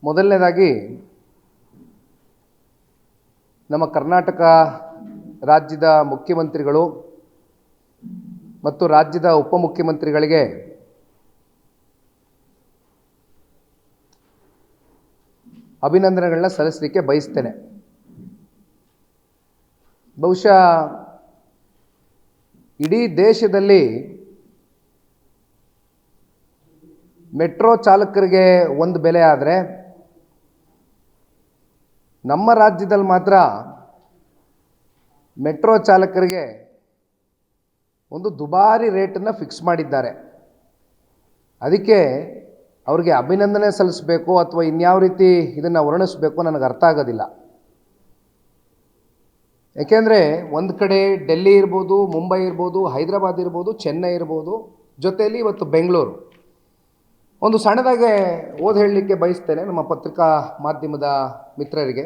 ಮೊದಲನೇದಾಗಿ ನಮ್ಮ ಕರ್ನಾಟಕ ರಾಜ್ಯದ ಮುಖ್ಯಮಂತ್ರಿಗಳು ಮತ್ತು ರಾಜ್ಯದ ಉಪಮುಖ್ಯಮಂತ್ರಿಗಳಿಗೆ ಅಭಿನಂದನೆಗಳನ್ನ ಸಲ್ಲಿಸಲಿಕ್ಕೆ ಬಯಸ್ತೇನೆ. ಬಹುಶಃ ಇಡೀ ದೇಶದಲ್ಲಿ ಮೆಟ್ರೋ ಚಾಲಕರಿಗೆ ಒಂದು ಬೆಲೆ ಆದರೆ ನಮ್ಮ ರಾಜ್ಯದಲ್ಲಿ ಮಾತ್ರ ಮೆಟ್ರೋ ಚಾಲಕರಿಗೆ ಒಂದು ದುಬಾರಿ ರೇಟನ್ನು ಫಿಕ್ಸ್ ಮಾಡಿದ್ದಾರೆ. ಅದಕ್ಕೆ ಅವ್ರಿಗೆ ಅಭಿನಂದನೆ ಸಲ್ಲಿಸಬೇಕು ಅಥವಾ ಇನ್ಯಾವ ರೀತಿ ಇದನ್ನು ವರ್ಣಿಸಬೇಕು ನನಗೆ ಅರ್ಥ ಆಗೋದಿಲ್ಲ. ಏಕೆಂದರೆ ಒಂದು ಕಡೆ ಡೆಲ್ಲಿ ಇರ್ಬೋದು, ಮುಂಬೈ ಇರ್ಬೋದು, ಹೈದರಾಬಾದ್ ಇರ್ಬೋದು, ಚೆನ್ನೈ ಇರ್ಬೋದು, ಜೊತೆಯಲ್ಲಿ ಇವತ್ತು ಬೆಂಗಳೂರು. ಒಂದು ಸಣ್ಣದಾಗೆ ಓದಿ ಹೇಳಲಿಕ್ಕೆ ಬಯಸ್ತೇನೆ ನಮ್ಮ ಪತ್ರಿಕಾ ಮಾಧ್ಯಮದ ಮಿತ್ರರಿಗೆ.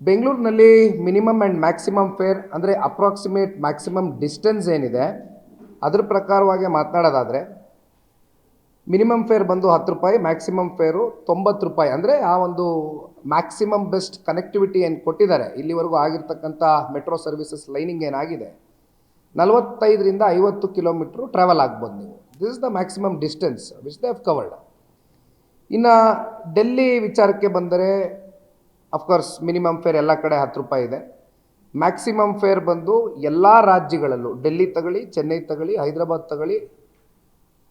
ಬೆಂಗಳೂರಿನಲ್ಲಿ ಮಿನಿಮಮ್ ಆ್ಯಂಡ್ ಮ್ಯಾಕ್ಸಿಮಮ್ ಫೇರ್ ಅಂದರೆ ಅಪ್ರಾಕ್ಸಿಮೇಟ್ ಮ್ಯಾಕ್ಸಿಮಮ್ ಡಿಸ್ಟೆನ್ಸ್ ಏನಿದೆ ಅದ್ರ ಪ್ರಕಾರವಾಗಿ ಮಾತನಾಡೋದಾದರೆ ಮಿನಿಮಮ್ ಫೇರ್ ಬಂದು 10 ರೂಪಾಯಿ, ಮ್ಯಾಕ್ಸಿಮಮ್ ಫೇರು 90 ರೂಪಾಯಿ. ಅಂದರೆ ಆ ಒಂದು ಮ್ಯಾಕ್ಸಿಮಮ್ ಬೆಸ್ಟ್ ಕನೆಕ್ಟಿವಿಟಿ ಏನು ಕೊಟ್ಟಿದ್ದಾರೆ ಇಲ್ಲಿವರೆಗೂ ಆಗಿರ್ತಕ್ಕಂಥ ಮೆಟ್ರೋ ಸರ್ವಿಸಸ್ ಲೈನಿಂಗ್ ಏನಾಗಿದೆ 45ರಿಂದ 50 ಕಿಲೋಮೀಟ್ರು ಟ್ರಾವೆಲ್ ಆಗ್ಬೋದು ನೀವು. This is the maximum distance which they have covered. ಇನ್ನು ಡೆಲ್ಲಿ ವಿಚಾರಕ್ಕೆ ಬಂದರೆ ಅಫ್ಕೋರ್ಸ್ ಮಿನಿಮಮ್ ಫೇರ್ ಎಲ್ಲ ಕಡೆ 10 ರೂಪಾಯಿ ಇದೆ. ಮ್ಯಾಕ್ಸಿಮಮ್ ಫೇರ್ ಬಂದು ಎಲ್ಲ ರಾಜ್ಯಗಳಲ್ಲೂ ಡೆಲ್ಲಿ ತಗೊಳ್ಳಿ, ಚೆನ್ನೈ ತಗೊಳ್ಳಿ, ಹೈದರಾಬಾದ್ ತಗೊಳ್ಳಿ,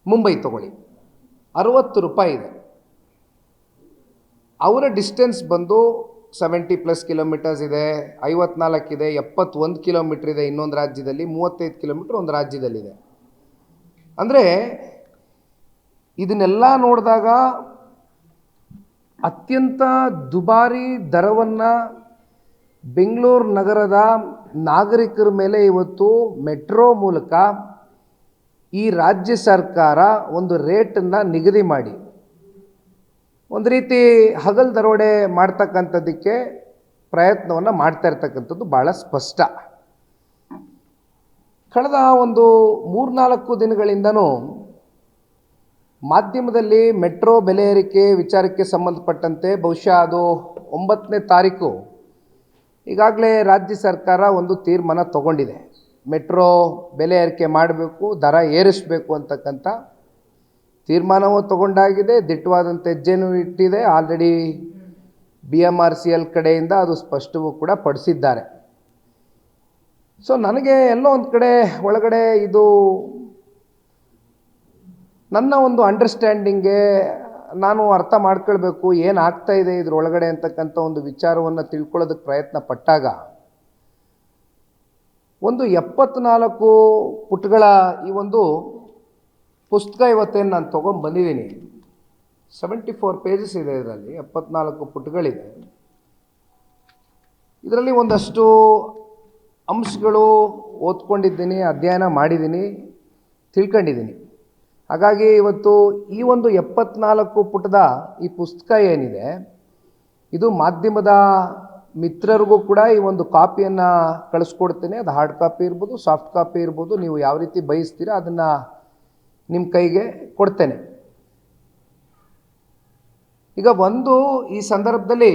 ಮುಂಬೈ ತಗೊಳ್ಳಿ 60 ರೂಪಾಯಿ ಇದೆ. ಅವರ ಡಿಸ್ಟೆನ್ಸ್ ಬಂದು 70+ ಕಿಲೋಮೀಟರ್ಸ್ ಇದೆ, 54 ಇದೆ, 71 ಕಿಲೋಮೀಟ್ರ್ ಇದೆ ಇನ್ನೊಂದು ರಾಜ್ಯದಲ್ಲಿ, 35 ಕಿಲೋಮೀಟ್ರ್ ಒಂದು ರಾಜ್ಯದಲ್ಲಿದೆ. ಅಂದರೆ ಇದನ್ನೆಲ್ಲ ನೋಡಿದಾಗ ಅತ್ಯಂತ ದುಬಾರಿ ದರವನ್ನು ಬೆಂಗಳೂರು ನಗರದ ನಾಗರಿಕರ ಮೇಲೆ ಇವತ್ತು ಮೆಟ್ರೋ ಮೂಲಕ ಈ ರಾಜ್ಯ ಸರ್ಕಾರ ಒಂದು ರೇಟನ್ನು ನಿಗದಿ ಮಾಡಿ ಒಂದು ರೀತಿ ಹಗಲು ದರೋಡೆ ಮಾಡ್ತಕ್ಕಂಥದ್ದಕ್ಕೆ ಪ್ರಯತ್ನವನ್ನು ಮಾಡ್ತಾ ಇರ್ತಕ್ಕಂಥದ್ದು ಭಾಳ ಸ್ಪಷ್ಟ. ಕಳೆದ ಒಂದು 3-4 ದಿನಗಳಿಂದನೂ ಮಾಧ್ಯಮದಲ್ಲಿ ಮೆಟ್ರೋ ಬೆಲೆ ಏರಿಕೆ ವಿಚಾರಕ್ಕೆ ಸಂಬಂಧಪಟ್ಟಂತೆ ಬಹುಶಃ ಅದು 9ನೇ ತಾರೀಕು ಈಗಾಗಲೇ ರಾಜ್ಯ ಸರ್ಕಾರ ಒಂದು ತೀರ್ಮಾನ ತಗೊಂಡಿದೆ. ಮೆಟ್ರೋ ಬೆಲೆ ಏರಿಕೆ ಮಾಡಬೇಕು, ದರ ಏರಿಸಬೇಕು ಅಂತಕ್ಕಂಥ ತೀರ್ಮಾನವೂ ತಗೊಂಡಾಗಿದೆ, ದಿಟ್ಟವಾದಂಥ ಹೆಜ್ಜೆನೂ ಇಟ್ಟಿದೆ. ಆಲ್ರೆಡಿ BMRCL ಕಡೆಯಿಂದ ಅದು ಸ್ಪಷ್ಟವೂ ಕೂಡ ಪಡಿಸಿದ್ದಾರೆ. ಸೊ ನನಗೆ ಎಲ್ಲೋ ಒಂದು ಕಡೆ ಒಳಗಡೆ ಇದು ನನ್ನ ಒಂದು ಅಂಡರ್ಸ್ಟ್ಯಾಂಡಿಂಗ್ಗೆ ನಾನು ಅರ್ಥ ಮಾಡ್ಕೊಳ್ಬೇಕು ಏನಾಗ್ತಾ ಇದೆ ಇದರೊಳಗಡೆ ಅಂತಕ್ಕಂಥ ಒಂದು ವಿಚಾರವನ್ನು ತಿಳ್ಕೊಳ್ಳೋದಕ್ಕೆ ಪ್ರಯತ್ನ ಪಟ್ಟಾಗ ಒಂದು 74 ಪುಟಗಳ ಈ ಒಂದು ಪುಸ್ತಕ ಇವತ್ತೇನು ನಾನು ತೊಗೊಂಡು ಬಂದಿದ್ದೀನಿ. 74 ಪೇಜಸ್ ಇದೆ ಇದರಲ್ಲಿ, 74 ಪುಟಗಳಿದೆ. ಇದರಲ್ಲಿ ಒಂದಷ್ಟು ಅಂಶಗಳು ಓದ್ಕೊಂಡಿದ್ದೀನಿ, ಅಧ್ಯಯನ ಮಾಡಿದ್ದೀನಿ, ತಿಳ್ಕೊಂಡಿದ್ದೀನಿ. ಹಾಗಾಗಿ ಇವತ್ತು ಈ ಒಂದು 74 ಪುಟದ ಈ ಪುಸ್ತಕ ಏನಿದೆ ಇದು ಮಾಧ್ಯಮದ ಮಿತ್ರರಿಗೂ ಕೂಡ ಈ ಒಂದು ಕಾಪಿಯನ್ನು ಕಳಿಸ್ಕೊಡ್ತೇನೆ. ಅದು ಹಾರ್ಡ್ ಕಾಪಿ ಇರ್ಬೋದು, ಸಾಫ್ಟ್ ಕಾಪಿ ಇರ್ಬೋದು, ನೀವು ಯಾವ ರೀತಿ ಬಯಸ್ತೀರಾ ಅದನ್ನು ನಿಮ್ಮ ಕೈಗೆ ಕೊಡ್ತೇನೆ. ಈಗ ಒಂದು ಈ ಸಂದರ್ಭದಲ್ಲಿ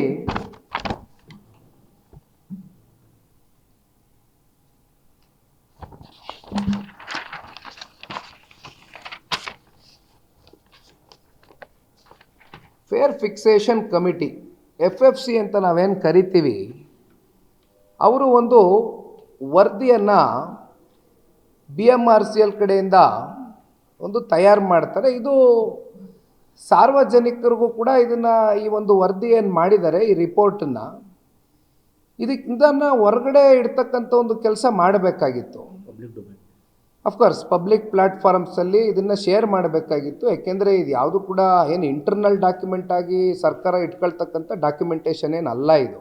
ಫೇರ್ ಫಿಕ್ಸೇಷನ್ ಕಮಿಟಿ FFC ಅಂತ ನಾವೇನು ಕರಿತೀವಿ, ಅವರು ಒಂದು ವರದಿಯನ್ನು BMRCL ಕಡೆಯಿಂದ ಒಂದು ತಯಾರು ಮಾಡ್ತಾರೆ. ಇದು ಸಾರ್ವಜನಿಕರಿಗೂ ಕೂಡ ಈ ಒಂದು ವರದಿ ಏನು ಮಾಡಿದ್ದಾರೆ ಈ ರಿಪೋರ್ಟನ್ನು ಇದನ್ನು ಹೊರಗಡೆ ಇಡ್ತಕ್ಕಂಥ ಒಂದು ಕೆಲಸ ಮಾಡಬೇಕಾಗಿತ್ತು. ಅಫ್ಕೋರ್ಸ್ ಪಬ್ಲಿಕ್ ಪ್ಲ್ಯಾಟ್ಫಾರ್ಮ್ಸಲ್ಲಿ ಇದನ್ನು ಶೇರ್ ಮಾಡಬೇಕಾಗಿತ್ತು. ಯಾಕೆಂದರೆ ಇದು ಯಾವುದು ಕೂಡ ಏನು ಇಂಟರ್ನಲ್ ಡಾಕ್ಯುಮೆಂಟ್ ಆಗಿ ಸರ್ಕಾರ ಇಟ್ಕೊಳ್ತಕ್ಕಂಥ ಡಾಕ್ಯುಮೆಂಟೇಷನ್ ಏನಲ್ಲ. ಇದು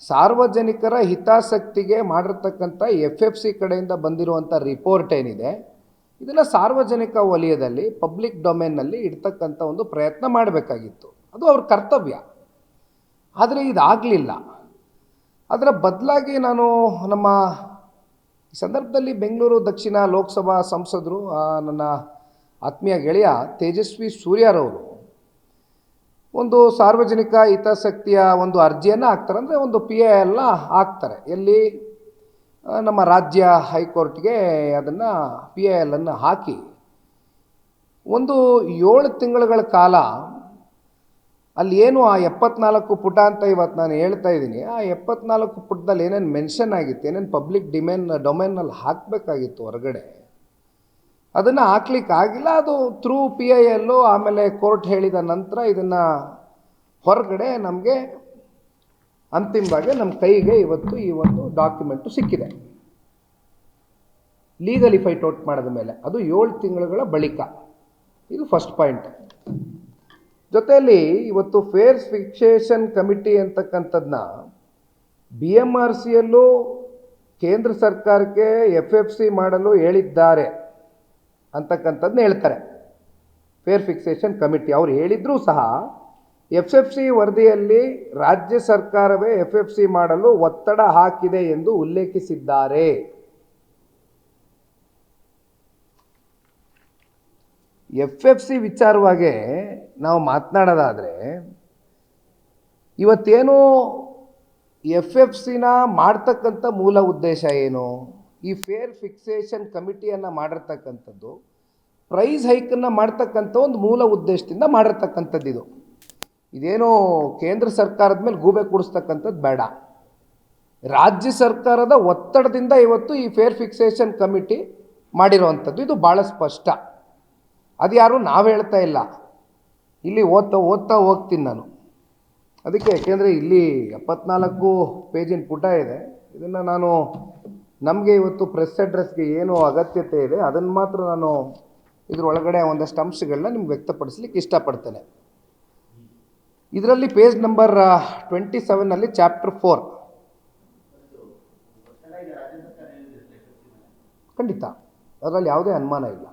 ಸಾರ್ವಜನಿಕರ ಹಿತಾಸಕ್ತಿಗೆ ಮಾಡಿರ್ತಕ್ಕಂಥ FFC ಕಡೆಯಿಂದ ಬಂದಿರುವಂಥ ರಿಪೋರ್ಟ್ ಏನಿದೆ ಇದನ್ನು ಸಾರ್ವಜನಿಕ ವಲಯದಲ್ಲಿ ಪಬ್ಲಿಕ್ ಡೊಮೇನ್ನಲ್ಲಿ ಇಡ್ತಕ್ಕಂಥ ಒಂದು ಪ್ರಯತ್ನ ಮಾಡಬೇಕಾಗಿತ್ತು. ಅದು ಅವ್ರ ಕರ್ತವ್ಯ. ಆದರೆ ಇದಾಗಲಿಲ್ಲ. ಅದರ ಬದಲಾಗಿ ನಾನು ನಮ್ಮ ಈ ಸಂದರ್ಭದಲ್ಲಿ ಬೆಂಗಳೂರು ದಕ್ಷಿಣ ಲೋಕಸಭಾ ಸಂಸದರು ನನ್ನ ಆತ್ಮೀಯ ಗೆಳೆಯ ತೇಜಸ್ವಿ ಸೂರ್ಯರವರು ಒಂದು ಸಾರ್ವಜನಿಕ ಹಿತಾಸಕ್ತಿಯ ಒಂದು ಅರ್ಜಿಯನ್ನು ಹಾಕ್ತಾರೆ, ಅಂದರೆ ಒಂದು PIL ಹಾಕ್ತಾರೆ. ಎಲ್ಲಿ ನಮ್ಮ ರಾಜ್ಯ ಹೈಕೋರ್ಟ್ಗೆ ಅದನ್ನು PIL ಹಾಕಿ ಒಂದು 7 ತಿಂಗಳುಗಳ ಕಾಲ ಅಲ್ಲಿ ಏನು ಆ 74 ಪುಟ ಅಂತ ಇವತ್ತು ನಾನು ಹೇಳ್ತಾ ಇದ್ದೀನಿ, ಆ 74 ಪುಟದಲ್ಲಿ ಏನೇನು ಮೆನ್ಷನ್ ಆಗಿತ್ತು, ಏನೇನು ಪಬ್ಲಿಕ್ ಡೊಮೇನಲ್ಲಿ ಹಾಕಬೇಕಾಗಿತ್ತು ಹೊರಗಡೆ, ಅದನ್ನು ಹಾಕ್ಲಿಕ್ಕೆ ಆಗಿಲ್ಲ. ಅದು ಥ್ರೂ PIL ಆಮೇಲೆ ಕೋರ್ಟ್ ಹೇಳಿದ ನಂತರ ಇದನ್ನು ಹೊರಗಡೆ ನಮಗೆ ಅಂತಿಮವಾಗಿ ನಮ್ಮ ಕೈಗೆ ಇವತ್ತು ಈ ಒಂದು ಡಾಕ್ಯುಮೆಂಟು ಸಿಕ್ಕಿದೆ, ಲೀಗಲಿ ಫೈಟ್ ಔಟ್ ಮಾಡಿದ ಮೇಲೆ. ಅದು 7 ತಿಂಗಳುಗಳ ಬಳಿಕ. ಇದು ಫಸ್ಟ್ ಪಾಯಿಂಟ್. ಜೊತೆಯಲ್ಲಿ ಇವತ್ತು ಫೇರ್ ಫಿಕ್ಸೇಷನ್ ಕಮಿಟಿ ಅಂತಕ್ಕಂಥದ್ದನ್ನ BMRCಯಲ್ಲೂ ಕೇಂದ್ರ ಸರ್ಕಾರಕ್ಕೆ FFC ಮಾಡಲು ಹೇಳಿದ್ದಾರೆ ಅಂತಕ್ಕಂಥದ್ದನ್ನ ಹೇಳ್ತಾರೆ. ಫೇರ್ ಫಿಕ್ಸೇಷನ್ ಕಮಿಟಿ ಅವ್ರು ಹೇಳಿದ್ರೂ ಸಹ FFC ವರದಿಯಲ್ಲಿ ರಾಜ್ಯ ಸರ್ಕಾರವೇ FFC ಮಾಡಲು ಒತ್ತಡ ಹಾಕಿದೆ ಎಂದು ಉಲ್ಲೇಖಿಸಿದ್ದಾರೆ. FFC ವಿಚಾರವಾಗಿ ನಾವು ಮಾತನಾಡೋದಾದರೆ, ಇವತ್ತೇನು FFCನ ಮಾಡ್ತಕ್ಕಂಥ ಮೂಲ ಉದ್ದೇಶ ಏನು? ಈ ಫೇರ್ ಫಿಕ್ಸೇಷನ್ ಕಮಿಟಿಯನ್ನು ಮಾಡಿರ್ತಕ್ಕಂಥದ್ದು ಪ್ರೈಸ್ ಹೈಕನ್ನು ಮಾಡ್ತಕ್ಕಂಥ ಒಂದು ಮೂಲ ಉದ್ದೇಶದಿಂದ ಮಾಡಿರ್ತಕ್ಕಂಥದ್ದು. ಇದೇನು ಕೇಂದ್ರ ಸರ್ಕಾರದ ಮೇಲೆ ಗೂಬೆ ಕೂಡಿಸ್ತಕ್ಕಂಥದ್ದು ಬೇಡ. ರಾಜ್ಯ ಸರ್ಕಾರದ ಒತ್ತಡದಿಂದ ಇವತ್ತು ಈ ಫೇರ್ ಫಿಕ್ಸೇಷನ್ ಕಮಿಟಿ ಮಾಡಿರೋವಂಥದ್ದು. ಇದು ಭಾಳ ಸ್ಪಷ್ಟ. ಅದು ಯಾರು ನಾವು ಹೇಳ್ತಾ ಇಲ್ಲ, ಇಲ್ಲಿ ಓದ್ತಾ ಹೋಗ್ತೀನಿ ನಾನು. ಅದಕ್ಕೆ ಯಾಕೆಂದರೆ ಇಲ್ಲಿ 74 ಪೇಜಿನ ಪುಟ ಇದೆ. ಇದನ್ನು ನಾನು ನಮಗೆ ಇವತ್ತು ಪ್ರೆಸ್ ಅಡ್ರೆಸ್ಗೆ ಏನು ಅಗತ್ಯತೆ ಇದೆ ಅದನ್ನು ಮಾತ್ರ ನಾನು ಇದರೊಳಗಡೆ ಒಂದಷ್ಟು ಅಂಶಗಳನ್ನ ನಿಮ್ಗೆ ವ್ಯಕ್ತಪಡಿಸ್ಲಿಕ್ಕೆ ಇಷ್ಟಪಡ್ತೇನೆ. ಇದರಲ್ಲಿ ಪೇಜ್ ನಂಬರ್ 27ನಲ್ಲಿ ಚಾಪ್ಟರ್ 4 ಖಂಡಿತ ಅದರಲ್ಲಿ ಯಾವುದೇ ಅನುಮಾನ ಇಲ್ಲ,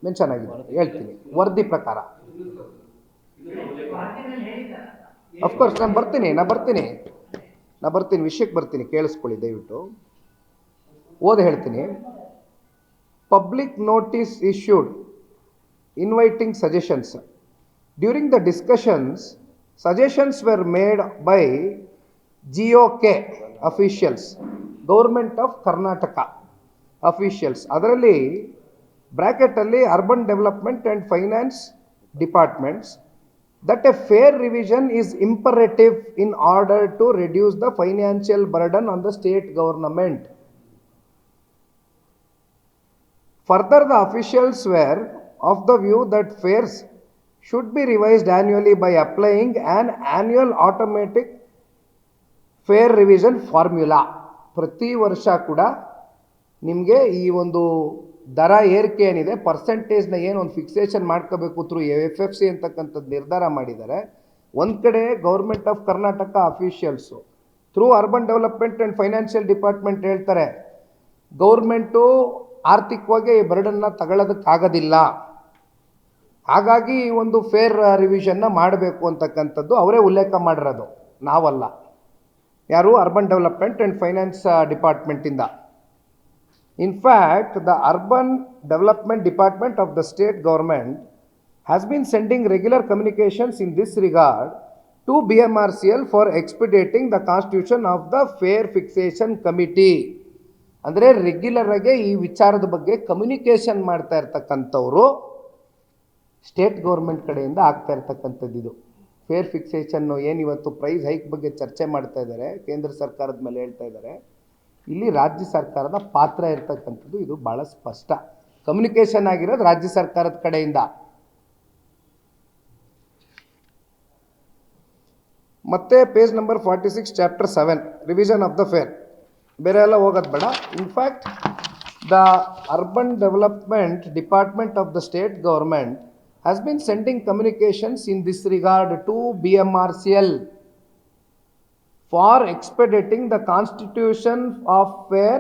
ಮೆನ್ಷನ್ ಆಗಿದೆ. ಹೇಳ್ತೀನಿ ವರದಿ ಪ್ರಕಾರ. ಅಫ್ಕೋರ್ಸ್ ನಾನು ಬರ್ತೀನಿ ವಿಷಯಕ್ಕೆ ಬರ್ತೀನಿ, ಕೇಳಿಸ್ಕೊಳ್ಳಿ ದಯವಿಟ್ಟು. ಹೇಳ್ತೀನಿ. Public notice issued inviting suggestions. During the discussions, suggestions were made by GOK officials, government of Karnataka officials. ಅದರಲ್ಲಿ ಬ್ರ್ಯಾಕೆಟಲ್ಲಿ urban development and finance departments, that a fair revision is imperative in order to reduce the financial burden on the state government. Further, the officials were of the view that fares should be revised annually by applying an annual automatic fare revision formula. ಪ್ರತಿ ವರ್ಷ ಕೂಡ ನಿಮಗೆ ಈ ಒಂದು ದರ ಏರಿಕೆ ಏನಿದೆ, ಪರ್ಸೆಂಟೇಜ್ನ ಏನು ಒಂದು ಫಿಕ್ಸೇಷನ್ ಮಾಡ್ಕೋಬೇಕು ಥ್ರೂ FFC ಅಂತಕ್ಕಂಥದ್ದು ನಿರ್ಧಾರ ಮಾಡಿದ್ದಾರೆ. ಒಂದು ಕಡೆ government of Karnataka officials through urban development and financial department ಹೇಳ್ತಾರೆ, ಗೌರ್ಮೆಂಟು ಆರ್ಥಿಕವಾಗಿ ಈ ಬರ್ಡನ್ನ ತಗೊಳ್ಳೋದಕ್ಕಾಗೋದಿಲ್ಲ, ಹಾಗಾಗಿ ಒಂದು ಫೇರ್ ರಿವಿಷನ್ನ ಮಾಡಬೇಕು ಅಂತಕ್ಕಂಥದ್ದು ಅವರೇ ಉಲ್ಲೇಖ ಮಾಡಿರೋದು, ನಾವಲ್ಲ. ಯಾರು? ಅರ್ಬನ್ ಡೆವಲಪ್ಮೆಂಟ್ ಆ್ಯಂಡ್ ಫೈನಾನ್ಸ್ ಡಿಪಾರ್ಟ್ಮೆಂಟಿಂದ. In fact, the Urban Development Department of the state government has been sending regular communications in this regard to BMRCL for expediting the constitution of the Fair Fixation Committee. ಅಂದರೆ regular ಆಗಿ ಈ ವಿಚಾರದ ಬಗ್ಗೆ communication ಮಾಡ್ತಾ ಇರ್ತಕ್ಕಂಥವ್ರು state government ಕಡೆಯಿಂದ ಆಗ್ತಾ ಇರ್ತಕ್ಕಂಥದ್ದು. ಇದು ಫೇರ್ ಫಿಕ್ಸೇಷನ್ನು ಏನಿವತ್ತು ಪ್ರೈಸ್ ಹೈಕ್ ಬಗ್ಗೆ ಚರ್ಚೆ ಮಾಡ್ತಾ ಇದ್ದಾರೆ, ಕೇಂದ್ರ ಸರ್ಕಾರದ ಮೇಲೆ ಹೇಳ್ತಾ ಇದ್ದಾರೆ, ಇಲ್ಲಿ ರಾಜ್ಯ ಸರ್ಕಾರದ ಪಾತ್ರ ಇರ್ತಕ್ಕಂಥದ್ದು ಇದು ಭಾಳ ಸ್ಪಷ್ಟ. ಕಮ್ಯುನಿಕೇಷನ್ ಆಗಿರೋದು ರಾಜ್ಯ ಸರ್ಕಾರದ ಕಡೆಯಿಂದ. ಮತ್ತೆ page number 46 chapter 7 revision of the fare. ಬೇರೆ ಎಲ್ಲ ಹೋಗೋದು ಬೇಡ. In fact the urban development department of the state government has been sending communications in this regard to BMRCL for expediting the constitution of fair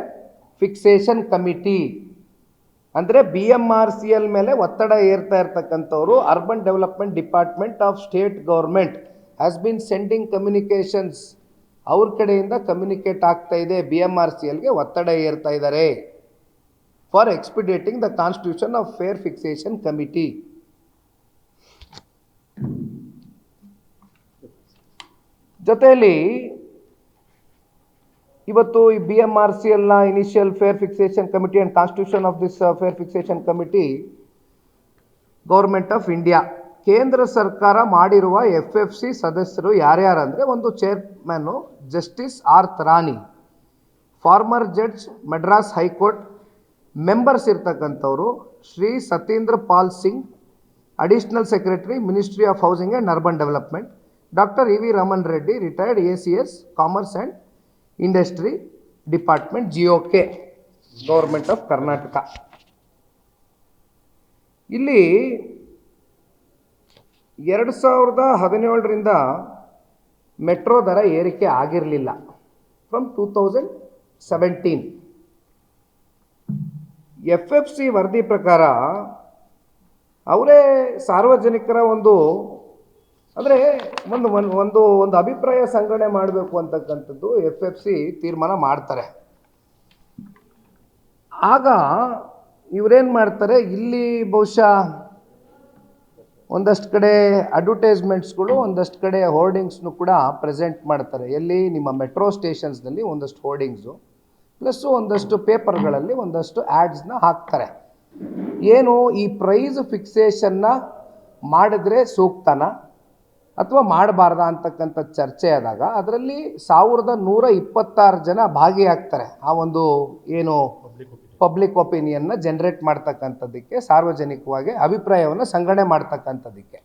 fixation committee. ಅಂದರೆ BMRCL ಮೇಲೆ ಒತ್ತಡ ಏರ್ತಾ ಇರ್ತಕ್ಕಂಥವ್ರು urban development department of state government has been sending communications. ಅವ್ರ ಕಡೆಯಿಂದ communicate ಆಗ್ತಾ ಇದೆ, BMRCLಗೆ ಒತ್ತಡ ಏರ್ತಾ ಇದ್ದಾರೆ for expediting the constitution of fare fixation committee. ಜೊತೆಯಲ್ಲಿ ಇವತ್ತು ಈ BMRCLನ initial fare fixation committee and constitution of this fare fixation committee government of India ಕೇಂದ್ರ ಸರ್ಕಾರ ಮಾಡಿರುವ FFC ಸದಸ್ಯರು ಯಾರ್ಯಾರಂದರೆ, ಒಂದು chairman justice R Tarani, former judge Madras high court, members ಇರ್ತಕ್ಕಂಥವ್ರು Shri Satindra Pal Singh, additional secretary ministry of housing and urban development, doctor EV Raman Reddy, retired ACS commerce and industry department GOK government of Karnataka. ಇಲ್ಲಿ 2017ರಿಂದ metro ದರ ಏರಿಕೆ ಆಗಿರಲಿಲ್ಲ. ಫ್ರಮ್ 2017 FFC ವರದಿ ಪ್ರಕಾರ ಅವರೇ ಸಾರ್ವಜನಿಕರ ಒಂದು ಅಭಿಪ್ರಾಯ ಸಂಗ್ರಹಣೆ ಮಾಡಬೇಕು ಅಂತಕ್ಕಂಥದ್ದು FFC ತೀರ್ಮಾನ ಮಾಡ್ತಾರೆ. ಆಗ ಇವರೇನು ಮಾಡ್ತಾರೆ, ಇಲ್ಲಿ ಬಹುಶಃ ಒಂದಷ್ಟು ಕಡೆ ಅಡ್ವರ್ಟೈಸ್ಮೆಂಟ್ಸ್ಗಳು, ಒಂದಷ್ಟು ಕಡೆ ಹೋರ್ಡಿಂಗ್ಸ್ನು ಕೂಡ ಪ್ರೆಸೆಂಟ್ ಮಾಡ್ತಾರೆ. ಎಲ್ಲಿ ನಿಮ್ಮ ಮೆಟ್ರೋ ಸ್ಟೇಷನ್ಸ್ನಲ್ಲಿ ಒಂದಷ್ಟು ಹೋರ್ಡಿಂಗ್ಸು ಪ್ಲಸ್ಸು ಒಂದಷ್ಟು ಪೇಪರ್ಗಳಲ್ಲಿ ಒಂದಷ್ಟು ಆ್ಯಡ್ಸ್ನ ಹಾಕ್ತಾರೆ. ಏನು ಈ ಪ್ರೈಸ್ ಫಿಕ್ಸೇಷನ್ನ ಮಾಡಿದ್ರೆ ಸೂಕ್ತನ ಅಥವಾ ಮಾಡಬಾರ್ದ ಅಂತಕ್ಕಂಥ ಚರ್ಚೆ ಆದಾಗ ಅದರಲ್ಲಿ 1126 ಜನ ಭಾಗಿಯಾಗ್ತಾರೆ. ಆ ಒಂದು ಏನು ಪಬ್ಲಿಕ್ ಒಪಿನಿಯನ್ನ ಜನರೇಟ್ ಮಾಡ್ತಕ್ಕಂಥದ್ದಕ್ಕೆ, ಸಾರ್ವಜನಿಕವಾಗಿ ಅಭಿಪ್ರಾಯವನ್ನು ಸಂಗ್ರಹಣೆ ಮಾಡ್ತಕ್ಕಂಥದ್ದಕ್ಕೆ.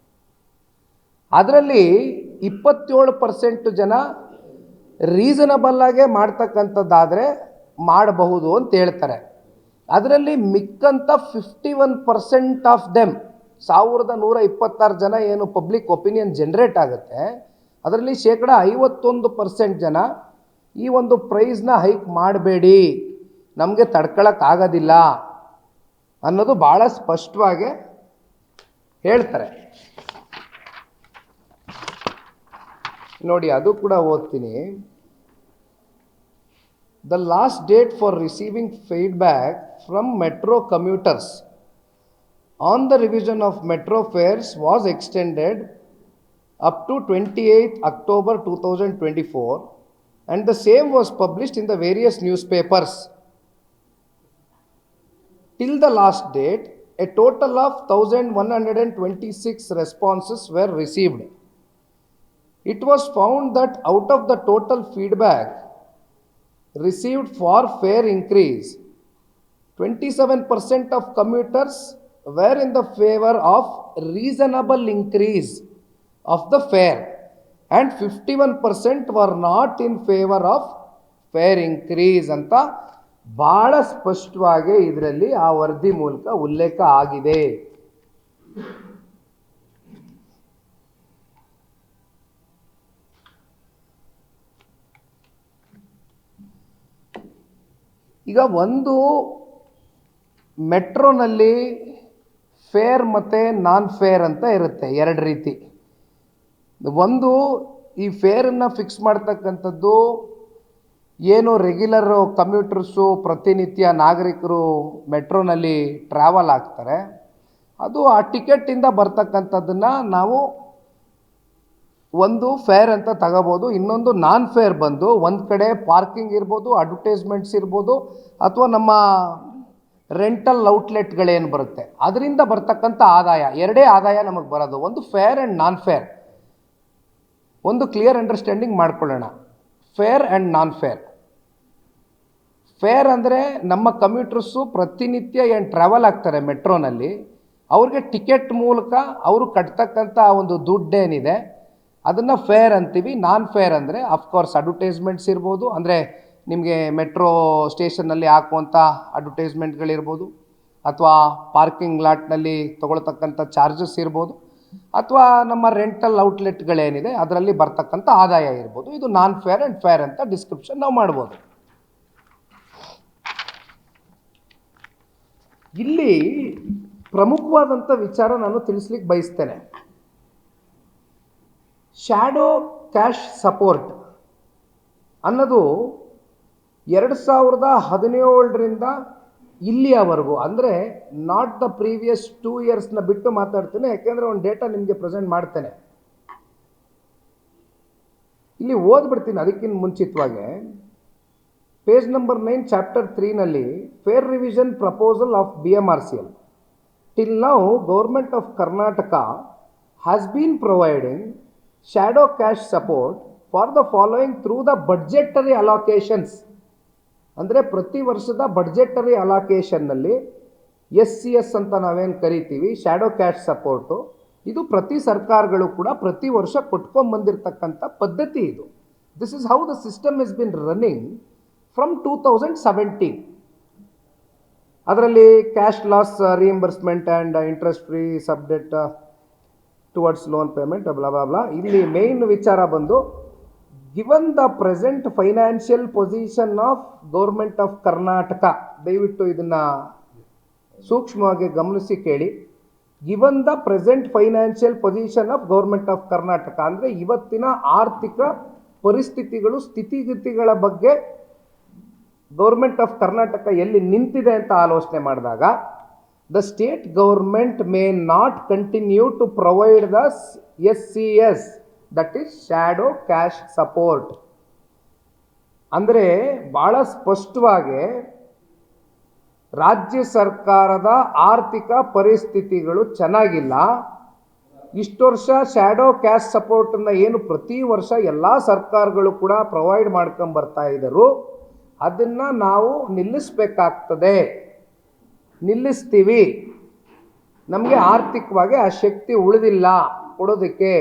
ಅದರಲ್ಲಿ 27% ಜನ ರೀಸನಬಲ್ಲಾಗೆ ಮಾಡ್ತಕ್ಕಂಥದ್ದಾದರೆ ಮಾಡಬಹುದು ಅಂತ ಹೇಳ್ತಾರೆ. ಅದರಲ್ಲಿ ಮಿಕ್ಕಂಥ 51% ಆಫ್ ದೆಮ್, 1126 ಜನ ಏನು ಪಬ್ಲಿಕ್ ಒಪಿನಿಯನ್ ಜನರೇಟ್ ಆಗುತ್ತೆ, ಅದರಲ್ಲಿ 51% ಜನ ಈ ಒಂದು ಪ್ರೈಸ್ನ ಹೈಕ್ ಮಾಡಬೇಡಿ, ನಮಗೆ ತಡ್ಕೊಳ್ಳೋಕ್ಕಾಗೋದಿಲ್ಲ ಅನ್ನೋದು ಭಾಳ ಸ್ಪಷ್ಟವಾಗಿ ಹೇಳ್ತಾರೆ. ನೋಡಿ, ಅದು ಕೂಡ ಓದ್ತೀನಿ. The last date for receiving feedback from metro commuters on the revision of metro fares was extended up to 28th October 2024 and the same was published in the various newspapers. Till the last date, a total of 1126 responses were received. It was found that out of the total feedback received for fare increase, 27% of commuters were in the favor of reasonable increase of the fare and 51% were not in favor of fare increase ಅಂತ ಬಹಳ ಸ್ಪಷ್ಟವಾಗಿ ಇದರಲ್ಲಿ ಆ ವರದಿ ಮೂಲಕ ಉಲ್ಲೇಖ ಆಗಿದೆ. ಈಗ ಒಂದು ಮೆಟ್ರೋನಲ್ಲಿ ಫೇರ್ ಮತ್ತು ನಾನ್ ಫೇರ್ ಅಂತ ಇರುತ್ತೆ, ಎರಡು ರೀತಿ. ಒಂದು, ಈ ಫೇರನ್ನು ಫಿಕ್ಸ್ ಮಾಡ್ತಕ್ಕಂಥದ್ದು ಏನು ರೆಗ್ಯುಲರ್ ಕಮ್ಯೂಟರ್ಸು, ಪ್ರತಿನಿತ್ಯ ನಾಗರಿಕರು ಮೆಟ್ರೋನಲ್ಲಿ ಟ್ರಾವೆಲ್ ಆಗ್ತಾರೆ, ಅದು ಆ ಟಿಕೆಟಿಂದ ಬರ್ತಕ್ಕಂಥದ್ದನ್ನು ನಾವು ಒಂದು ಫೇರ್ ಅಂತ ತಗೋಬೋದು. ಇನ್ನೊಂದು ನಾನ್ ಫೇರ್ ಬಂದು ಒಂದು ಕಡೆ ಪಾರ್ಕಿಂಗ್ ಇರ್ಬೋದು, ಅಡ್ವರ್ಟೈಸ್ಮೆಂಟ್ಸ್ ಇರ್ಬೋದು, ಅಥವಾ ನಮ್ಮ ರೆಂಟಲ್ ಔಟ್ಲೆಟ್ಗಳೇನು ಬರುತ್ತೆ ಅದರಿಂದ ಬರ್ತಕ್ಕಂಥ ಆದಾಯ, ಎರಡೇ ಆದಾಯ ನಮಗೆ ಬರೋದು, ಒಂದು ಫೇರ್ ಆ್ಯಂಡ್ ನಾನ್ ಫೇರ್. ಒಂದು ಕ್ಲಿಯರ್ ಅಂಡರ್ಸ್ಟ್ಯಾಂಡಿಂಗ್ ಮಾಡ್ಕೊಳ್ಳೋಣ, fair and non fair. Fair ಅಂದರೆ ನಮ್ಮ ಕಮ್ಯೂಟರ್ಸು ಪ್ರತಿನಿತ್ಯ ಏನು ಟ್ರಾವೆಲ್ ಆಗ್ತಾರೆ ಮೆಟ್ರೋನಲ್ಲಿ, ಅವ್ರಿಗೆ ಟಿಕೆಟ್ ಮೂಲಕ ಅವರು ಕಟ್ತಕ್ಕಂಥ ಒಂದು ದುಡ್ಡೇನಿದೆ ಅದನ್ನು ಫೇರ್ ಅಂತೀವಿ. ನಾನ್ ಫೇರ್ ಅಂದರೆ ಅಫ್ಕೋರ್ಸ್ ಅಡ್ವರ್ಟೈಸ್ಮೆಂಟ್ಸ್ ಇರ್ಬೋದು, ಅಂದರೆ ನಿಮಗೆ ಮೆಟ್ರೋ ಸ್ಟೇಷನ್ನಲ್ಲಿ ಹಾಕುವಂಥ ಅಡ್ವರ್ಟೈಸ್ಮೆಂಟ್ಗಳಿರ್ಬೋದು, ಅಥವಾ ಪಾರ್ಕಿಂಗ್ ಲಾಟ್ನಲ್ಲಿ ತೊಗೊಳ್ತಕ್ಕಂಥ ಚಾರ್ಜಸ್ ಇರ್ಬೋದು, ಅಥವಾ ನಮ್ಮ ರೆಂಟಲ್ ಔಟ್ಲೆಟ್ಗಳೇನಿದೆ ಅದರಲ್ಲಿ ಬರ್ತಕ್ಕಂಥ ಆದಾಯ ಇರ್ಬೋದು. ಇದು ನಾನ್ ಫೇರ್ ಆ್ಯಂಡ್ ಫೇರ್ ಅಂತ ಡಿಸ್ಕ್ರಿಪ್ಷನ್ ನಾವು ಮಾಡ್ಬೋದು. ಇಲ್ಲಿ ಪ್ರಮುಖವಾದಂಥ ವಿಚಾರ ನಾನು ತಿಳಿಸ್ಲಿಕ್ಕೆ ಬಯಸ್ತೇನೆ. ಶ್ಯಾಡೋ ಕ್ಯಾಶ್ ಸಪೋರ್ಟ್ ಅನ್ನೋದು 2017ರಿಂದ ಇಲ್ಲಿಯವರೆಗೂ, ಅಂದರೆ ನಾಟ್ ದ ಪ್ರೀವಿಯಸ್ 2 ಇಯರ್ಸ್ನ ಬಿಟ್ಟು ಮಾತಾಡ್ತೇನೆ, ಯಾಕೆಂದರೆ ಒಂದು ಡೇಟಾ ನಿಮಗೆ ಪ್ರೆಸೆಂಟ್ ಮಾಡ್ತೇನೆ. ಇಲ್ಲಿ ಓದ್ಬಿಡ್ತೀನಿ ಅದಕ್ಕಿಂತ ಮುಂಚಿತವಾಗಿ. ಪೇಜ್ ನಂಬರ್ 9 ಚಾಪ್ಟರ್ 3ನಲ್ಲಿ fare revision proposal of BMRCL. Till now, Government of Karnataka has been providing shadow cash support for the following through the budgetary allocations. ಅಂದರೆ ಪ್ರತಿ ವರ್ಷದ ಬಡ್ಜೆಟರಿ ಅಲೋಕೇಶನ್ನಲ್ಲಿ SCS ಅಂತ ನಾವೇನು ಕರಿತೀವಿ, ಶ್ಯಾಡೋ ಕ್ಯಾಶ್ ಸಪೋರ್ಟು, ಇದು ಪ್ರತಿ ಸರ್ಕಾರಗಳು ಕೂಡ ಪ್ರತಿ ವರ್ಷ ಕೊಟ್ಕೊಂಡ್ಬಂದಿರತಕ್ಕಂಥ ಪದ್ಧತಿ ಇದು. This is how the system is been running from 2017. ಅದರಲ್ಲಿ cash loss reimbursement and interest free subdebt towards loan payment blah. ಇಲ್ಲಿ ಮೇನ್ ವಿಚಾರ ಬಂದು given the present financial position of government of Karnataka, ದಯವಿಟ್ಟು ಇದನ್ನು ಸೂಕ್ಷ್ಮವಾಗಿ ಗಮನಿಸಿ ಕೇಳಿ. Given the present financial position of government of Karnataka ಅಂದರೆ ಇವತ್ತಿನ ಆರ್ಥಿಕ ಪರಿಸ್ಥಿತಿಗಳು, ಸ್ಥಿತಿಗತಿಗಳ ಬಗ್ಗೆ ಗೌರ್ಮೆಂಟ್ ಆಫ್ ಕರ್ನಾಟಕ ಎಲ್ಲಿ ನಿಂತಿದೆ ಅಂತ ಆಲೋಚನೆ ಮಾಡಿದಾಗ, the state government may not continue to provide the SCS, that is shadow cash support. ಅಂದರೆ ಭಾಳ ಸ್ಪಷ್ಟವಾಗಿ ರಾಜ್ಯ ಸರ್ಕಾರದ ಆರ್ಥಿಕ ಪರಿಸ್ಥಿತಿಗಳು ಚೆನ್ನಾಗಿಲ್ಲ, ಇಷ್ಟು ವರ್ಷ ಶ್ಯಾಡೋ ಕ್ಯಾಶ್ ಸಪೋರ್ಟನ್ನು ಏನು ಪ್ರತಿ ವರ್ಷ ಎಲ್ಲ ಸರ್ಕಾರಗಳು ಕೂಡ ಪ್ರೊವೈಡ್ ಮಾಡ್ಕೊಂಬರ್ತಾ ಇದ್ದರು, ಅದನ್ನು ನಾವು ನಿಲ್ಲಿಸಬೇಕಾಗ್ತದೆ, ನಿಲ್ಲಿಸ್ತೀವಿ, ನಮಗೆ ಆರ್ಥಿಕವಾಗಿ ಆ ಶಕ್ತಿ ಉಳಿದಿಲ್ಲ ಕೊಡೋದಕ್ಕೆ,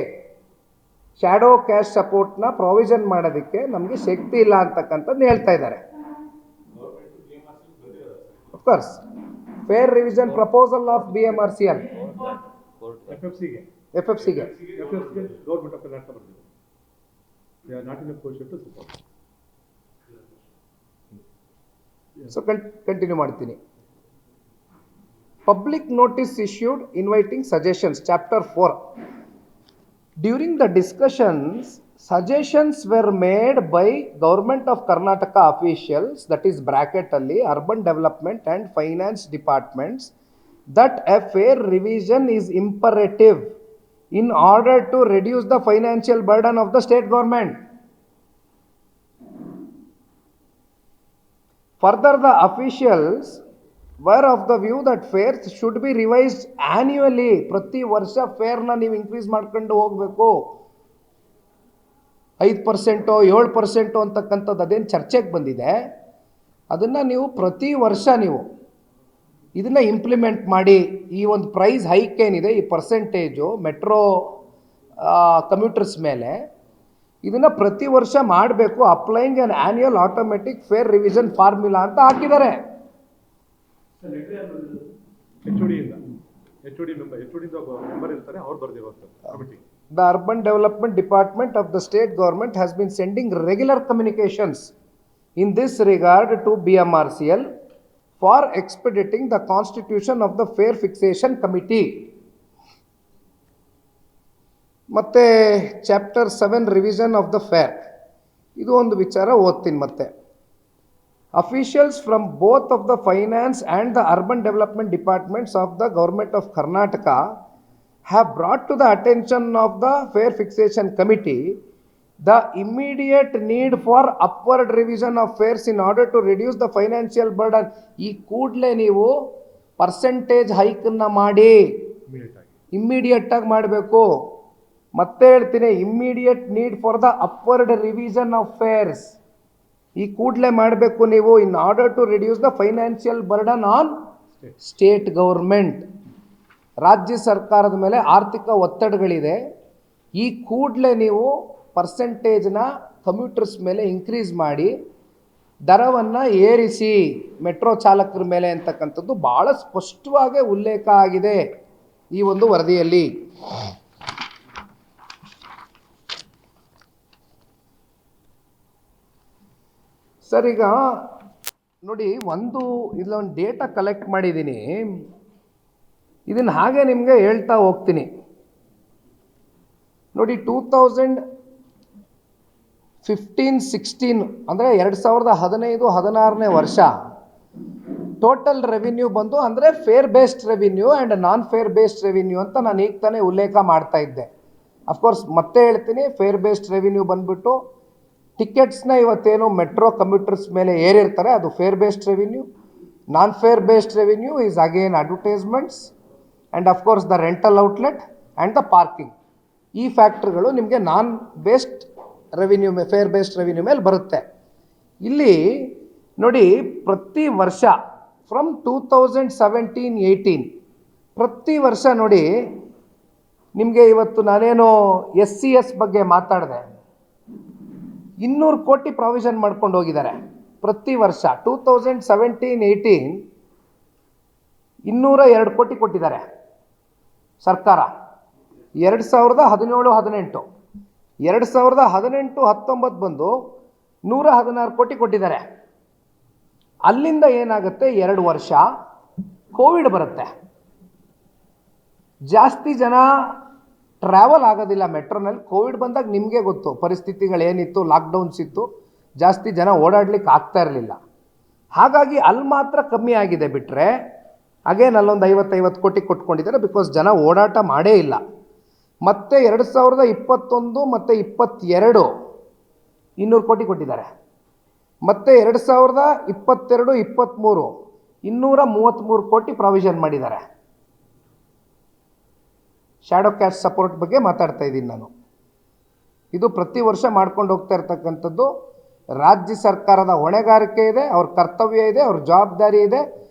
ಶ್ಯಾಡೋ ಕ್ಯಾಶ್ ಸಪೋರ್ಟ್ನ ಪ್ರೊವಿಷನ್ ಮಾಡೋದಕ್ಕೆ ನಮಗೆ ಶಕ್ತಿ ಇಲ್ಲ ಅಂತಕ್ಕಂಥದ್ದು ಹೇಳ್ತಾ ಇದ್ದಾರೆ. Of course fare revision proposal of BMRCL FFCಗೆ ಗೌರ್ಮೆಂಟ್ ಆಫ್ ಕರ್ನಾಟಕ ಬರ್ತಿದೆ. They are not in a position to support. So continue ಮಾಡ್ತೀನಿ. Public notice issued inviting suggestions, chapter 4. During the discussions, suggestions were made by Government of Karnataka officials, that is bracket alli urban development and finance departments, that a fair revision is imperative in order to reduce the financial burden of the state government. Further, the officials were of the view that fares should be revised annually. ಪ್ರತಿ ವರ್ಷ ಫೇರ್ನ ನೀವು increase ಮಾಡ್ಕೊಂಡು ಹೋಗಬೇಕು. 5%, 7% ಅಂತಕ್ಕಂಥದ್ದು ಅದೇನು ಚರ್ಚೆಗೆ ಬಂದಿದೆ, ಅದನ್ನು ನೀವು ಪ್ರತಿ ವರ್ಷ ನೀವು ಇದನ್ನು ಇಂಪ್ಲಿಮೆಂಟ್ ಮಾಡಿ. ಈ ಒಂದು ಪ್ರೈಸ್ ಹೈಕ್ ಏನಿದೆ, ಈ ಪರ್ಸೆಂಟೇಜು ಮೆಟ್ರೋ ಕಮ್ಯೂಟರ್ಸ್ ಮೇಲೆ, ಇದನ್ನು ಪ್ರತಿ ವರ್ಷ ಮಾಡಬೇಕು. Applying on annual automatic fair revision formula ಅಂತ ಹಾಕಿದ್ದಾರೆ. The Urban Development Department of the state government has been sending regular communications in this regard to BMRCL for expediting the constitution of the Fair Fixation Committee. ಮತ್ತೆ chapter 7 revision of the fair, ಇದು ಒಂದು ವಿಚಾರ ಓದ್ತೀನಿ. ಮತ್ತೆ officials from both of the finance and the urban development departments of the government of Karnataka have brought to the attention of the Fair Fixation Committee the immediate need for upward revision of fares in order to reduce the financial burden. ಈ ಕೂಡಲೇ ನೀವು percentage ಹೈಕನ್ನು ಮಾಡಿ, immediate ಆಗಿ ಮಾಡಬೇಕು. ಮತ್ತೆ ಹೇಳ್ತೀನಿ, immediate need for the upward revision of fares, ಈ ಕೂಡಲೇ ಮಾಡಬೇಕು ನೀವು, in order to reduce the financial burden on state government. ರಾಜ್ಯ ಸರ್ಕಾರದ ಮೇಲೆ ಆರ್ಥಿಕ ಒತ್ತಡಗಳಿದೆ, ಈ ಕೂಡಲೇ ನೀವು ಪರ್ಸೆಂಟೇಜ್ನ ಕಮ್ಯೂಟರ್ಸ್ ಮೇಲೆ ಇನ್ಕ್ರೀಸ್ ಮಾಡಿ, ದರವನ್ನು ಏರಿಸಿ ಮೆಟ್ರೋ ಚಾಲಕರ ಮೇಲೆ ಅಂತಕ್ಕಂಥದ್ದು ಭಾಳ ಸ್ಪಷ್ಟವಾಗಿ ಉಲ್ಲೇಖ ಆಗಿದೆ ಈ ಒಂದು ವರದಿಯಲ್ಲಿ. ಸರ್, ಈಗ ನೋಡಿ, ಇಲ್ಲೊಂದು ಡೇಟಾ ಕಲೆಕ್ಟ್ ಮಾಡಿದ್ದೀನಿ, ಇದನ್ನು ಹಾಗೆ ನಿಮಗೆ ಹೇಳ್ತಾ ಹೋಗ್ತೀನಿ. ನೋಡಿ, 2015-16 ಅಂದರೆ 2015-16ನೇ ವರ್ಷ ಟೋಟಲ್ ರೆವಿನ್ಯೂ ಬಂದು, ಅಂದರೆ fair based revenue and non fare based revenue ಅಂತ ನಾನು ಈಗ ತಾನೇ ಉಲ್ಲೇಖ ಮಾಡ್ತಾ ಇದ್ದೆ. ಅಫ್ಕೋರ್ಸ್ ಮತ್ತೆ ಹೇಳ್ತೀನಿ, ಫೇರ್ ಬೇಸ್ಡ್ ರೆವಿನ್ಯೂ ಬಂದುಬಿಟ್ಟು ಟಿಕೆಟ್ಸ್ನ ಇವತ್ತೇನು ಮೆಟ್ರೋ ಕಮ್ಯೂಟರ್ಸ್ ಮೇಲೆ ಏರಿರ್ತಾರೆ ಅದು fare based revenue. Non fare based revenue is again advertisements and of course the rental outlet and the parking. ಈ ಫ್ಯಾಕ್ಟ್ರಿಗಳು ನಿಮಗೆ non based revenue fare based revenue ಮೇಲೆ ಬರುತ್ತೆ. ಇಲ್ಲಿ ನೋಡಿ, ಪ್ರತಿ ವರ್ಷ ಫ್ರಮ್ 2017-18 ಪ್ರತಿ ವರ್ಷ ನೋಡಿ ನಿಮಗೆ, ಇವತ್ತು ನಾನೇನು SCS ಬಗ್ಗೆ ಮಾತಾಡಿದೆ, 200 ಕೋಟಿ ಪ್ರಾವಿಷನ್ ಮಾಡ್ಕೊಂಡು ಹೋಗಿದ್ದಾರೆ ಪ್ರತಿ ವರ್ಷ. 2017-18 202 ಕೋಟಿ ಕೊಟ್ಟಿದ್ದಾರೆ ಸರ್ಕಾರ. 2017-18 2018-19 ಬಂದು 116 ಕೋಟಿ ಕೊಟ್ಟಿದ್ದಾರೆ. ಅಲ್ಲಿಂದ ಏನಾಗುತ್ತೆ, 2 ವರ್ಷ ಕೋವಿಡ್ ಬರುತ್ತೆ, ಜಾಸ್ತಿ ಜನ ಟ್ರಾವೆಲ್ ಆಗೋದಿಲ್ಲ ಮೆಟ್ರೋನಲ್ಲಿ. ಕೋವಿಡ್ ಬಂದಾಗ ನಿಮಗೆ ಗೊತ್ತು ಪರಿಸ್ಥಿತಿಗಳೇನಿತ್ತು, ಲಾಕ್ಡೌನ್ಸ್ ಇತ್ತು, ಜಾಸ್ತಿ ಜನ ಓಡಾಡ್ಲಿಕ್ಕೆ ಆಗ್ತಾ ಇರಲಿಲ್ಲ. ಹಾಗಾಗಿ ಅಲ್ಲಿ ಮಾತ್ರ ಕಮ್ಮಿ ಆಗಿದೆ. ಬಿಟ್ಟರೆ ಅಗೇನ್ ಅಲ್ಲೊಂದು 50 ಕೋಟಿ ಕೊಟ್ಕೊಂಡಿದ್ದಾರೆ, ಬಿಕಾಸ್ ಜನ ಓಡಾಟ ಮಾಡೇ ಇಲ್ಲ. ಮತ್ತು 2021 ಮತ್ತು 22 200 ಕೋಟಿ ಕೊಟ್ಟಿದ್ದಾರೆ. ಮತ್ತು 2022-23 233 ಕೋಟಿ ಪ್ರಾವಿಷನ್ ಮಾಡಿದ್ದಾರೆ. ಶ್ಯಾಡೋ ಕ್ಯಾಶ್ ಸಪೋರ್ಟ್ ಬಗ್ಗೆ ಮಾತಾಡ್ತಾ ಇದ್ದೀನಿ ನಾನು. ಇದು ಪ್ರತಿ ವರ್ಷ ಮಾಡ್ಕೊಂಡು ಹೋಗ್ತಾ ಇರ್ತಕ್ಕಂಥದ್ದು. ರಾಜ್ಯ ಸರ್ಕಾರದ ಹೊಣೆಗಾರಿಕೆ ಇದೆ, ಅವ್ರ ಕರ್ತವ್ಯ ಇದೆ, ಅವ್ರ ಜವಾಬ್ದಾರಿ ಇದೆ.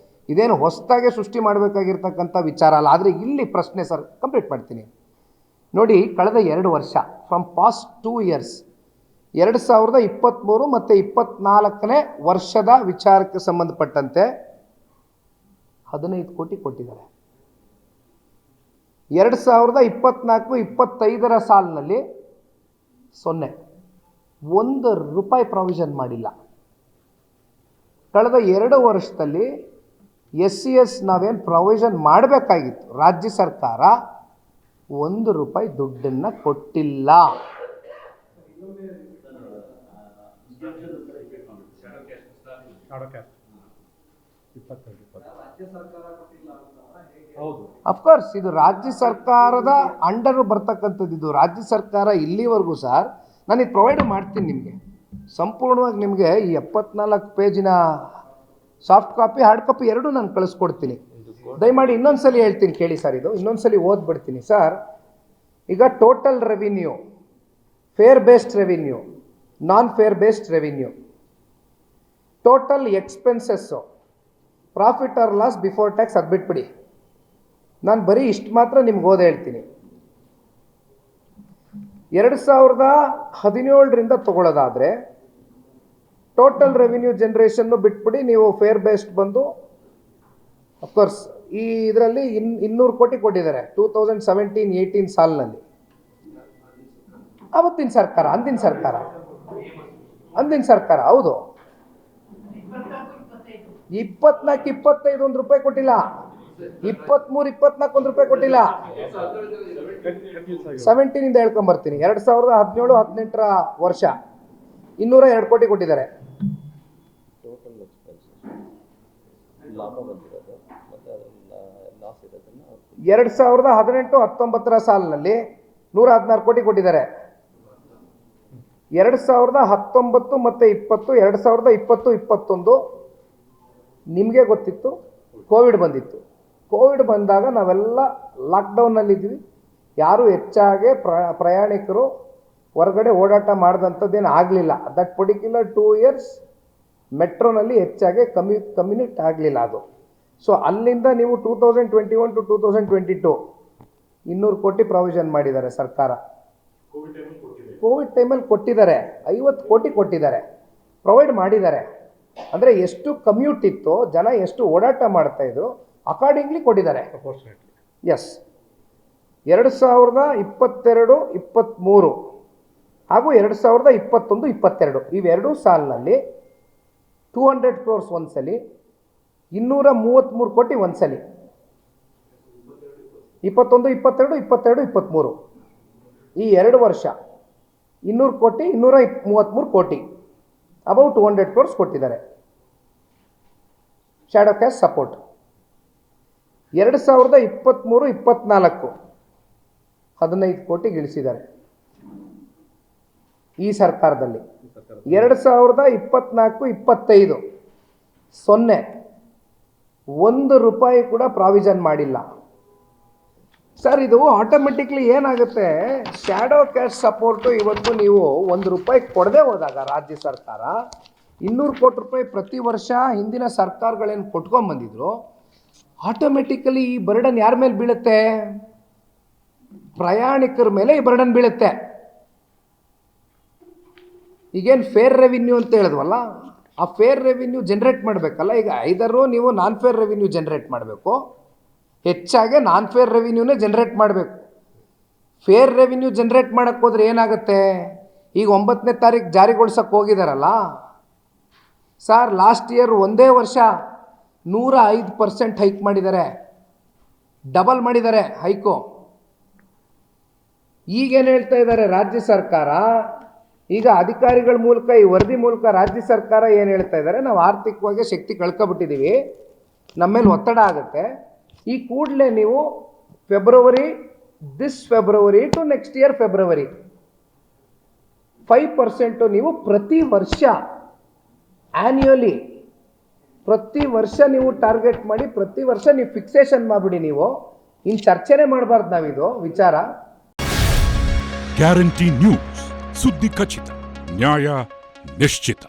ಇದೇನು ಹೊಸದಾಗೆ ಸೃಷ್ಟಿ ಮಾಡಬೇಕಾಗಿರ್ತಕ್ಕಂಥ ವಿಚಾರ ಅಲ್ಲ. ಆದರೆ ಇಲ್ಲಿ ಪ್ರಶ್ನೆ ಸರ್ ಕಂಪ್ಲೀಟ್ ಮಾಡ್ತೀನಿ ನೋಡಿ. ಕಳೆದ 2 ವರ್ಷ ಫ್ರಮ್ ಪಾಸ್ಟ್ 2 ಇಯರ್ಸ್ 2023 ಮತ್ತು 24ನೇ ವರ್ಷದ ವಿಚಾರಕ್ಕೆ ಸಂಬಂಧಪಟ್ಟಂತೆ 15 ಕೋಟಿ ಕೊಟ್ಟಿದ್ದಾರೆ. 2024-25 ಸಾಲಿನಲ್ಲಿ 0, 1 ರೂಪಾಯಿ ಪ್ರಾವಿಷನ್ ಮಾಡಿಲ್ಲ. ಕಳೆದ 2 ವರ್ಷದಲ್ಲಿ SCS ನಾವೇನು ಪ್ರಾವಿಷನ್ ಮಾಡಬೇಕಾಗಿತ್ತು, ರಾಜ್ಯ ಸರ್ಕಾರ 1 ರೂಪಾಯಿ ದುಡ್ಡನ್ನು ಕೊಟ್ಟಿಲ್ಲ. ಅಫ್ಕೋರ್ಸ್ ಇದು ರಾಜ್ಯ ಸರ್ಕಾರದ ಅಂಡರ್ ಬರ್ತಕ್ಕಂಥದ್ದು. ಇದು ರಾಜ್ಯ ಸರ್ಕಾರ ಇಲ್ಲಿವರೆಗೂ ಸರ್, ನಾನು ಇದು ಪ್ರೊವೈಡ್ ಮಾಡ್ತೀನಿ ನಿಮಗೆ ಸಂಪೂರ್ಣವಾಗಿ. ನಿಮಗೆ ಈ 74 ಪೇಜಿನ ಸಾಫ್ಟ್ ಕಾಪಿ, ಹಾರ್ಡ್ ಕಾಪಿ ಎರಡೂ ನಾನು ಕಳಿಸ್ಕೊಡ್ತೀನಿ. ದಯಮಾಡಿ ಇನ್ನೊಂದ್ಸಲಿ ಹೇಳ್ತೀನಿ ಕೇಳಿ ಸರ್, ಇದು ಇನ್ನೊಂದ್ಸಲಿ ಓದ್ಬಿಡ್ತೀನಿ ಸರ್. ಈಗ total revenue, fare based revenue, non fare based revenue, total expenses, profit or loss before tax ಅದು ಬಿಟ್ಬಿಡಿ. ನಾನು ಬರೀ ಇಷ್ಟು ಮಾತ್ರ ನಿಮ್ಗೆ ಓದಿ ಹೇಳ್ತೀನಿ. 2017ರಿಂದ ತಗೊಳ್ಳೋದಾದರೆ ಟೋಟಲ್ ರೆವಿನ್ಯೂ ಜನ್ರೇಷನ್ನು ಬಿಟ್ಬಿಡಿ, ನೀವು ಫೇರ್ ಬೇಸ್ಡ್ ಬಂದು ಅಫ್ಕೋರ್ಸ್ ಈ ಇದರಲ್ಲಿ 200 ಕೋಟಿ ಕೊಟ್ಟಿದ್ದಾರೆ 2017-18 ಸಾಲಿನಲ್ಲಿ. ಅವತ್ತಿನ ಸರ್ಕಾರ, ಅಂದಿನ ಸರ್ಕಾರ ಹೌದು. 24-25 1 ರೂಪಾಯಿ ಕೊಟ್ಟಿಲ್ಲ, 23-24 1 ರೂಪಾಯಿ ಕೊಟ್ಟಿಲ್ಲ. 17ಇಂದ ಹೇಳ್ಕೊಂಬರ್ತೀನಿ. 2017-18 ವರ್ಷ 202 ಕೋಟಿ ಕೊಟ್ಟಿದ್ದಾರೆ. 2018-19 ಸಾಲಿನಲ್ಲಿ 116 ಕೋಟಿ ಕೊಟ್ಟಿದ್ದಾರೆ. 2019 ಮತ್ತು 20, 2020-21 ನಿಮಗೆ ಗೊತ್ತಿತ್ತು, ಕೋವಿಡ್ ಬಂದಿತ್ತು. ಕೋವಿಡ್ ಬಂದಾಗ ನಾವೆಲ್ಲ ಲಾಕ್ಡೌನ್ನಲ್ಲಿದ್ವಿ. ಯಾರೂ ಹೆಚ್ಚಾಗಿ ಪ್ರಯಾಣಿಕರು ಹೊರಗಡೆ ಓಡಾಟ ಮಾಡಿದಂಥದ್ದೇನು ಆಗಲಿಲ್ಲ. ದಟ್ ಪರ್ಟಿಕ್ಯುಲರ್ 2 ಇಯರ್ಸ್ ಮೆಟ್ರೋನಲ್ಲಿ ಹೆಚ್ಚಾಗಿ ಕಮ್ಯುನಿಟ್ ಆಗಲಿಲ್ಲ ಅದು. ಸೊ ಅಲ್ಲಿಂದ ನೀವು 2021-2022 200 ಕೋಟಿ ಪ್ರಾವಿಷನ್ ಮಾಡಿದ್ದಾರೆ ಸರ್ಕಾರ. ಕೋವಿಡ್ ಟೈಮಲ್ಲಿ ಕೊಟ್ಟಿದ್ದಾರೆ, 50 ಕೋಟಿ ಕೊಟ್ಟಿದ್ದಾರೆ, ಪ್ರೊವೈಡ್ ಮಾಡಿದ್ದಾರೆ. ಅಂದರೆ ಎಷ್ಟು ಕಮ್ಯೂಟ್ ಇತ್ತು, ಜನ ಎಷ್ಟು ಓಡಾಟ ಮಾಡ್ತಾಯಿದ್ರು, ಅಕಾರ್ಡಿಂಗ್ಲಿ ಕೊಟ್ಟಿದ್ದಾರೆ. ಎಸ್, 2022-23 ಹಾಗೂ 2021-22 ಇವೆರಡೂ ಸಾಲಿನಲ್ಲಿ 200 crores ಒಂದ್ಸಲಿ, 233 ಕೋಟಿ ಒಂದ್ಸಲಿ. 21-22, 22-23 ಈ 2 ವರ್ಷ 200 ಕೋಟಿ, 233 ಕೋಟಿ, ಅಬೌಟ್ 200 crores ಕೊಟ್ಟಿದ್ದಾರೆ ಶ್ಯಾಡೋ ಕ್ಯಾಶ್ ಸಪೋರ್ಟ್. 2023-24 15 ಕೋಟಿಗೆ ಇಳಿಸಿದ್ದಾರೆ ಈ ಸರ್ಕಾರದಲ್ಲಿ. 2024-25 0 1 ರೂಪಾಯಿ ಕೂಡ ಪ್ರಾವಿಷನ್ ಮಾಡಿಲ್ಲ ಸರ್. ಇದು ಆಟೋಮೆಟಿಕ್ಲಿ ಏನಾಗುತ್ತೆ, ಶ್ಯಾಡೋ ಕ್ಯಾಶ್ ಸಪೋರ್ಟು ಇವತ್ತು ನೀವು 1 ರೂಪಾಯಿ ಕೊಡದೆ ಹೋದಾಗ ರಾಜ್ಯ ಸರ್ಕಾರ 200 ಕೋಟಿ ರೂಪಾಯಿ ಪ್ರತಿ ವರ್ಷ ಹಿಂದಿನ ಸರ್ಕಾರಗಳೇನು ಕೊಟ್ಕೊಂಡ್ಬಂದಿದ್ರು, ಆಟೋಮೆಟಿಕಲಿ ಈ ಬರ್ಡನ್ ಯಾರ ಮೇಲೆ ಬೀಳುತ್ತೆ? ಪ್ರಯಾಣಿಕರ ಮೇಲೆ ಈ ಬರ್ಡನ್ ಬೀಳುತ್ತೆ. ಈಗೇನು ಫೇರ್ ರೆವಿನ್ಯೂ ಅಂತ ಹೇಳಿದ್ವಲ್ಲ, ಆ ಫೇರ್ ರೆವಿನ್ಯೂ ಜನ್ರೇಟ್ ಮಾಡಬೇಕಲ್ಲ. ಈಗ ಐದರೂ ನೀವು ನಾನ್ ಫೇರ್ ರೆವಿನ್ಯೂ ಜನ್ರೇಟ್ ಮಾಡಬೇಕು, ಹೆಚ್ಚಾಗಿ ನಾನ್ ಫೇರ್ ರೆವಿನ್ಯೂನೇ ಜನ್ರೇಟ್ ಮಾಡಬೇಕು. ಫೇರ್ ರೆವಿನ್ಯೂ ಜನ್ರೇಟ್ ಮಾಡೋಕ್ಕೆ ಹೋದ್ರೆ ಏನಾಗುತ್ತೆ? ಈಗ 9ನೇ ತಾರೀಕು ಜಾರಿಗೊಳಿಸೋಕ್ಕೆ ಹೋಗಿದಾರಲ್ಲ ಸರ್, ಲಾಸ್ಟ್ ಇಯರ್ ಒಂದೇ ವರ್ಷ 105% ಹೈಕ್ ಮಾಡಿದ್ದಾರೆ, ಡಬಲ್ ಮಾಡಿದ್ದಾರೆ ಹೈಕು. ಈಗೇನು ಹೇಳ್ತಾ ಇದ್ದಾರೆ ರಾಜ್ಯ ಸರ್ಕಾರ? ಈಗ ಅಧಿಕಾರಿಗಳ ಮೂಲಕ ಈ ವರದಿ ಮೂಲಕ ರಾಜ್ಯ ಸರ್ಕಾರ ಏನು ಹೇಳ್ತಾ ಇದ್ದಾರೆ, ನಾವು ಆರ್ಥಿಕವಾಗಿ ಶಕ್ತಿ ಕಳ್ಕೊಬಿಟ್ಟಿದ್ದೀವಿ, ನಮ್ಮ ಮೇಲೆ ಒತ್ತಡ ಆಗುತ್ತೆ, ಈ ಕೂಡಲೇ ನೀವು February to next year February 5% ನೀವು ಪ್ರತಿ ವರ್ಷ ಆ್ಯನ್ಯುಯಲಿ ಪ್ರತಿ ವರ್ಷ ನೀವು ಟಾರ್ಗೆಟ್ ಮಾಡಿ, ಪ್ರತಿ ವರ್ಷ ನೀವು ಫಿಕ್ಸೇಷನ್ ಮಾಡಿಬಿಡಿ. ನೀವು ಇನ್ನು ಚರ್ಚೆನೇ ಮಾಡಬಾರ್ದು ನಾವಿದು ವಿಚಾರ. ಗ್ಯಾರಂಟಿ ನ್ಯೂಸ್, ಸುದ್ದಿ ಖಚಿತ, ನ್ಯಾಯ ನಿಶ್ಚಿತ.